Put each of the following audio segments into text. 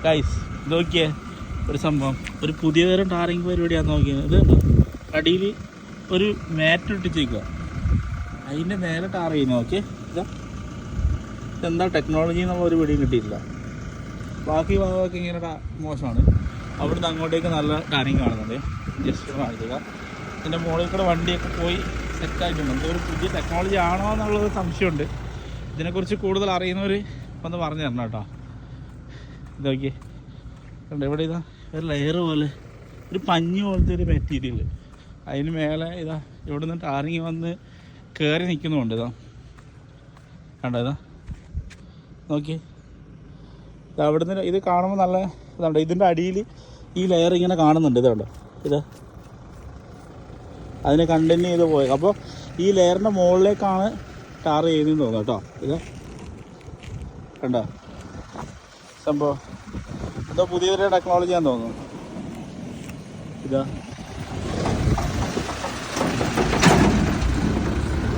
Guys നോക്കിയേ ഒരു സംഭവം, ഒരു പുതിയ തരം ടാറിങ് പരിപാടിയാണ് നോക്കിയത്. ഇത് അടിയിൽ ഒരു മാറ്റ് ഇട്ടിച്ചേക്കുക, അതിൻ്റെ നേരെ ടാർ ചെയ്യുന്നത്. ഓക്കെ, ഇതെന്താ ടെക്നോളജി എന്നുള്ള ഒരു പിടിയും കിട്ടിയില്ല. ബാക്കി ഭാഗമൊക്കെ ഇങ്ങനെ മോശമാണ്. അവിടുന്ന് അങ്ങോട്ടേക്ക് നല്ല ടാറിങ് കാണുന്നുണ്ട്. ജസ്റ്റ് കാണിക്കുക. ഇതിൻ്റെ മുകളിൽ കൂടെ വണ്ടിയൊക്കെ പോയി സെറ്റായിട്ടുണ്ട്. ഇതൊരു പുതിയ ടെക്നോളജി ആണോ എന്നുള്ളത് സംശയമുണ്ട്. ഇതിനെക്കുറിച്ച് കൂടുതൽ അറിയുന്നവർ ഒന്ന് പറഞ്ഞു തരണം കേട്ടോ. ഇതൊക്കെ കണ്ടോ, ഇവിടെ ഇതാ ഒരു ലെയർ പോലെ ഒരു പഞ്ഞ് പോലത്തെ ഒരു മെറ്റീരിയൽ, അതിന് മേലെ ഇതാ ഇവിടെ നിന്ന് ടാറിങ് വന്ന് കയറി നിൽക്കുന്നുണ്ട്. ഇതാ കണ്ടോ, ഇതാ നോക്കി, അവിടുന്ന് ഇത് കാണുമ്പോൾ നല്ല ഇതുണ്ട്. ഇതിൻ്റെ അടിയിൽ ഈ ലെയർ ഇങ്ങനെ കാണുന്നുണ്ട്. ഇതുണ്ടോ, ഇത് അതിനെ കണ്ടിന്യൂ ചെയ്ത് പോയത്. അപ്പോൾ ഈ ലെയറിൻ്റെ മുകളിലേക്കാണ് ടാർ ചെയ്തതെന്ന് തോന്നുന്നു കേട്ടോ. ഇത് കണ്ടോ സംഭവം, എന്തോ പുതിയൊരു ടെക്നോളജിയാന്ന് തോന്നുന്നു. ഇതാ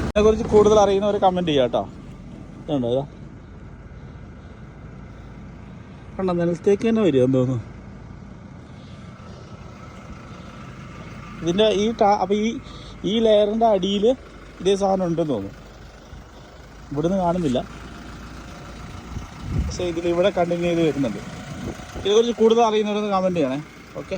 ഇതിനെക്കുറിച്ച് കൂടുതൽ അറിയുന്നവർ കമൻറ്റ് ചെയ്യാം കേട്ടോ. ഇതുണ്ടോ, ഇതാ കണ്ടോ, നിലത്തേക്ക് തന്നെ വരുമെന്ന് തോന്നുന്നു. ഇതിൻ്റെ അപ്പോൾ ഈ ലെയറിൻ്റെ അടിയിൽ ഇതേ സാധനം ഉണ്ടെന്ന് തോന്നുന്നു. ഇവിടുന്ന് കാണുന്നില്ല, പക്ഷേ ഇതിലിവിടെ കണ്ടിന്യൂ ചെയ്ത് വരുന്നുണ്ട്. ഇതിനെക്കുറിച്ച് കൂടുതൽ അറിയുന്നവരൊന്ന് കമൻറ്റ് ചെയ്യണേ. ഓക്കെ.